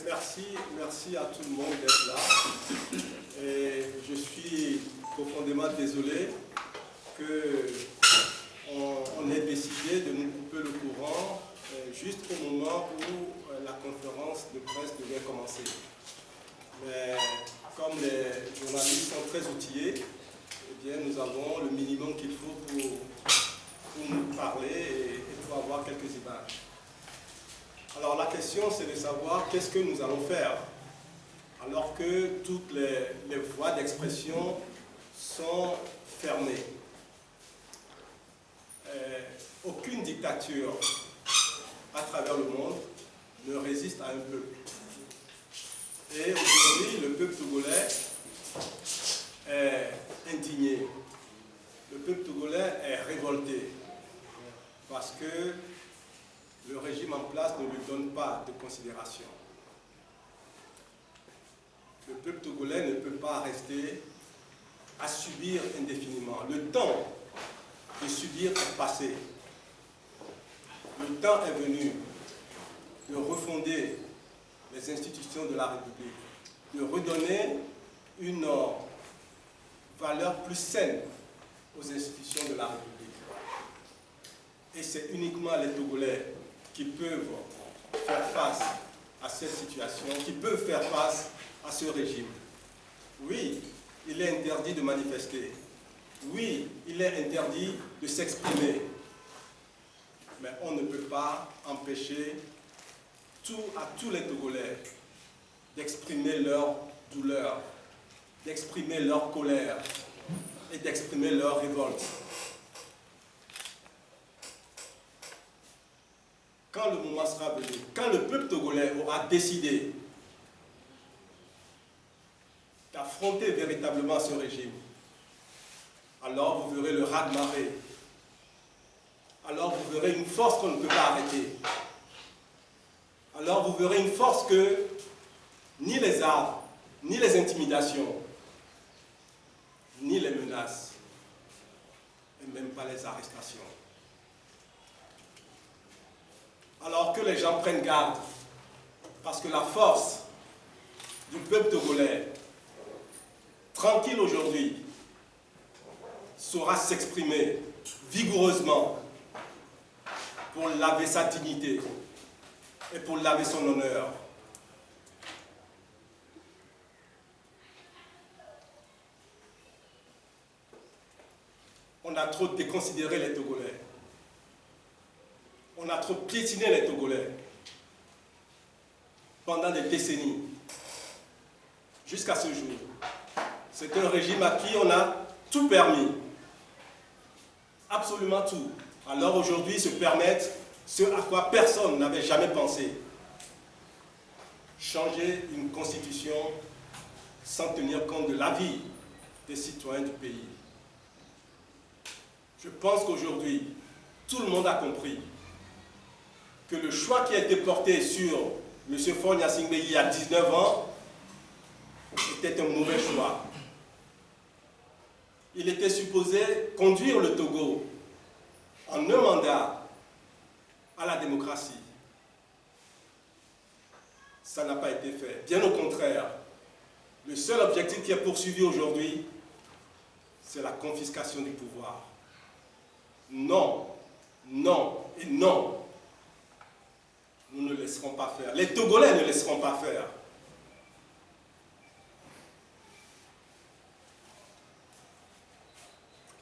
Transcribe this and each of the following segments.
merci à tout le monde d'être là. Et je suis profondément désolé qu'on ait décidé de nous couper le courant juste au moment où la conférence de presse devait commencer. Mais comme les journalistes sont très outillés, eh bien, nous avons le minimum qu'il faut pour nous parler et pour avoir quelques images. Alors la question, c'est de savoir qu'est-ce que nous allons faire alors que toutes les voies d'expression sont fermées. Aucune dictature à travers le monde ne résiste à un peuple. Et aujourd'hui, le peuple togolais est indigné. Le peuple togolais est révolté parce que le régime en place ne lui donne pas de considération. Le peuple togolais ne peut pas rester à subir indéfiniment. Le temps de subir est passé. Le temps est venu de refonder les institutions de la République, de redonner une valeur plus saine aux institutions de la République. Et c'est uniquement les Togolais qui peuvent faire face à cette situation, qui peuvent faire face à ce régime. Oui, il est interdit de manifester. Oui, il est interdit de s'exprimer. Mais on ne peut pas empêcher à tous les Togolais d'exprimer leur douleur, d'exprimer leur colère et d'exprimer leur révolte. Quand le moment sera venu, quand le peuple togolais aura décidé d'affronter véritablement ce régime, alors vous verrez le raz-de-marée. Alors vous verrez une force qu'on ne peut pas arrêter. Alors vous verrez une force que ni les armes, ni les intimidations, ni les menaces, et même pas les arrestations. Alors que les gens prennent garde, parce que la force du peuple togolais, tranquille aujourd'hui, saura s'exprimer vigoureusement pour laver sa dignité et pour laver son honneur. On a trop déconsidéré les Togolais. On a trop piétiné les Togolais pendant des décennies, jusqu'à ce jour. C'est un régime à qui on a tout permis, absolument tout. Alors aujourd'hui, se permettre ce à quoi personne n'avait jamais pensé. Changer une constitution sans tenir compte de l'avis des citoyens du pays. Je pense qu'aujourd'hui, tout le monde a compris que le choix qui a été porté sur M. Faure Gnassingbé il y a 19 ans était un mauvais choix. Il était supposé conduire le Togo en un mandat à la démocratie. Ça n'a pas été fait. Bien au contraire, le seul objectif qui est poursuivi aujourd'hui, c'est la confiscation du pouvoir. Non, non et non. Nous ne laisserons pas faire. Les Togolais ne laisseront pas faire.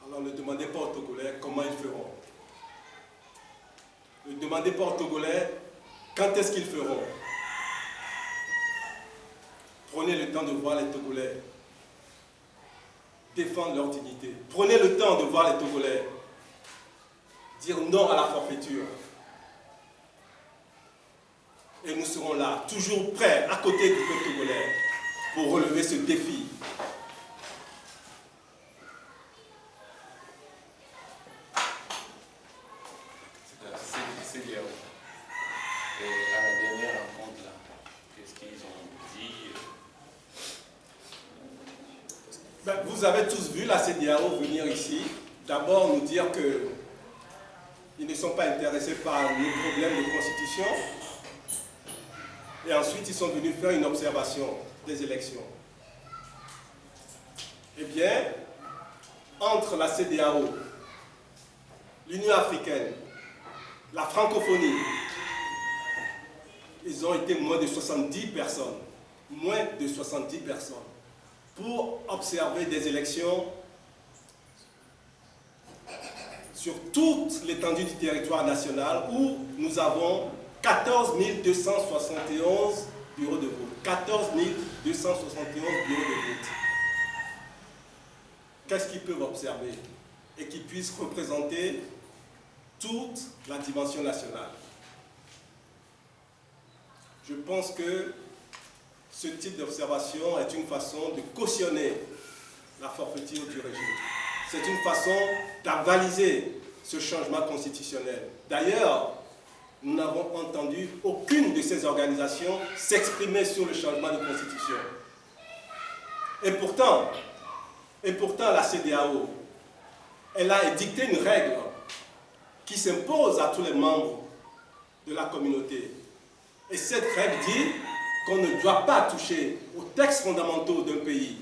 Alors ne demandez pas aux Togolais comment ils feront. Ne demandez pas aux Togolais quand est-ce qu'ils feront. Prenez le temps de voir les Togolais défendre leur dignité. Prenez le temps de voir les Togolais dire non à la forfaiture. Et nous serons là, toujours prêts, à côté du peuple togolais, pour relever ce défi. CEDEAO. Et à la dernière rencontre, là, qu'est-ce qu'ils ont dit? Vous avez tous vu la CEDEAO venir ici, d'abord nous dire qu'ils ne sont pas intéressés par nos problèmes de constitution. Et ensuite, ils sont venus faire une observation des élections. Eh bien, entre la CEDEAO, l'Union africaine, la francophonie, ils ont été moins de 70 personnes, pour observer des élections sur toute l'étendue du territoire national où nous avons 14 271 bureaux de vote. 14 271 bureaux de vote. Qu'est-ce qu'ils peuvent observer et qui puisse représenter toute la dimension nationale? Je pense que ce type d'observation est une façon de cautionner la forfaiture du régime. C'est une façon d'avaliser ce changement constitutionnel. D'ailleurs, nous n'avons entendu aucune de ces organisations s'exprimer sur le changement de constitution. Et pourtant, la CEDEAO, elle a édicté une règle qui s'impose à tous les membres de la communauté. Et cette règle dit qu'on ne doit pas toucher aux textes fondamentaux d'un pays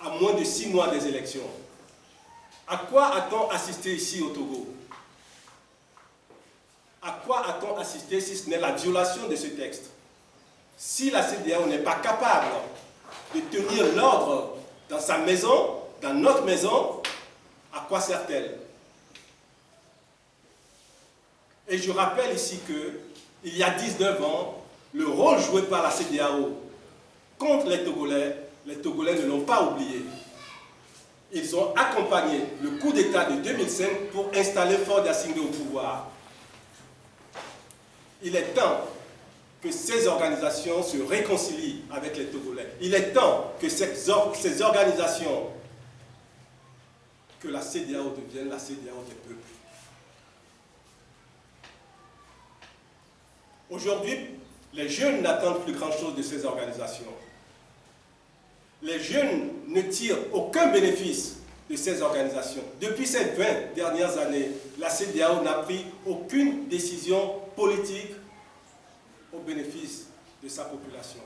à moins de 6 mois des élections. À quoi a-t-on assisté ici au Togo? À quoi a-t-on assisté si ce n'est la violation de ce texte? Si la CEDEAO n'est pas capable de tenir l'ordre dans sa maison, dans notre maison, à quoi sert-elle? Et je rappelle ici qu'il y a 19 ans, le rôle joué par la CEDEAO contre les Togolais ne l'ont pas oublié. Ils ont accompagné le coup d'État de 2005 pour installer Faure Gnassingbé au pouvoir. Il est temps que ces organisations se réconcilient avec les Togolais. Il est temps que ces organisations, que la CEDEAO devienne la CEDEAO des peuples. Aujourd'hui, les jeunes n'attendent plus grand-chose de ces organisations. Les jeunes ne tirent aucun bénéfice de ces organisations. Depuis ces 20 dernières années, la CEDEAO n'a pris aucune décision politique au bénéfice de sa population.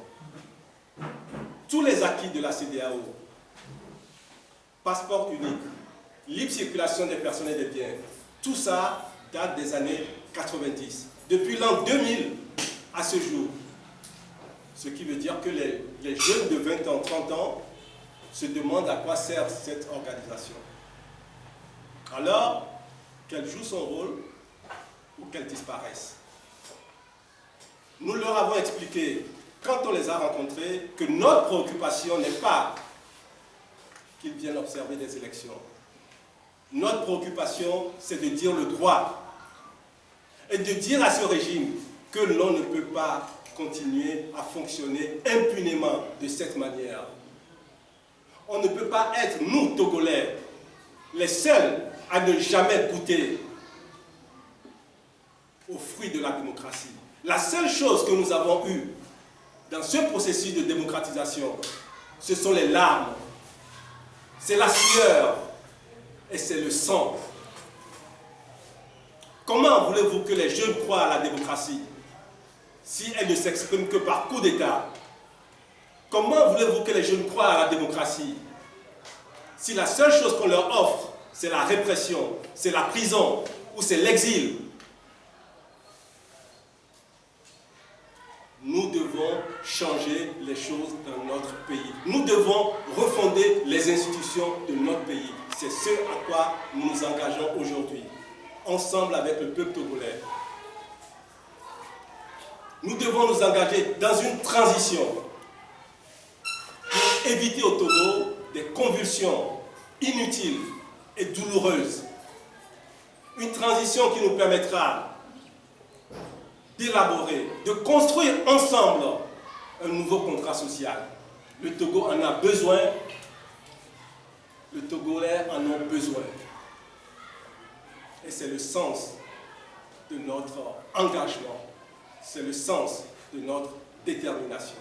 Tous les acquis de la CEDEAO, passeport unique, libre circulation des personnes et des biens, tout ça date des années 90. Depuis l'an 2000 à ce jour, ce qui veut dire que les jeunes de 20 ans, 30 ans se demandent à quoi sert cette organisation. Alors, qu'elle joue son rôle ou qu'elle disparaisse. Nous leur avons expliqué, quand on les a rencontrés, que notre préoccupation n'est pas qu'ils viennent observer des élections. Notre préoccupation, c'est de dire le droit et de dire à ce régime que l'on ne peut pas continuer à fonctionner impunément de cette manière. On ne peut pas être, nous, Togolais, les seuls à ne jamais goûter aux fruits de la démocratie. La seule chose que nous avons eue dans ce processus de démocratisation, ce sont les larmes, c'est la sueur et c'est le sang. Comment voulez-vous que les jeunes croient à la démocratie si elle ne s'exprime que par coup d'État? Comment voulez-vous que les jeunes croient à la démocratie si la seule chose qu'on leur offre, c'est la répression, c'est la prison ou c'est l'exil? Nous devons changer les choses dans notre pays. Nous devons refonder les institutions de notre pays. C'est ce à quoi nous nous engageons aujourd'hui, ensemble avec le peuple togolais. Nous devons nous engager dans une transition pour éviter au Togo des convulsions inutiles et douloureuses. Une transition qui nous permettra d'élaborer, de construire ensemble un nouveau contrat social. Le Togo en a besoin, les Togolais en ont besoin. Et c'est le sens de notre engagement, c'est le sens de notre détermination.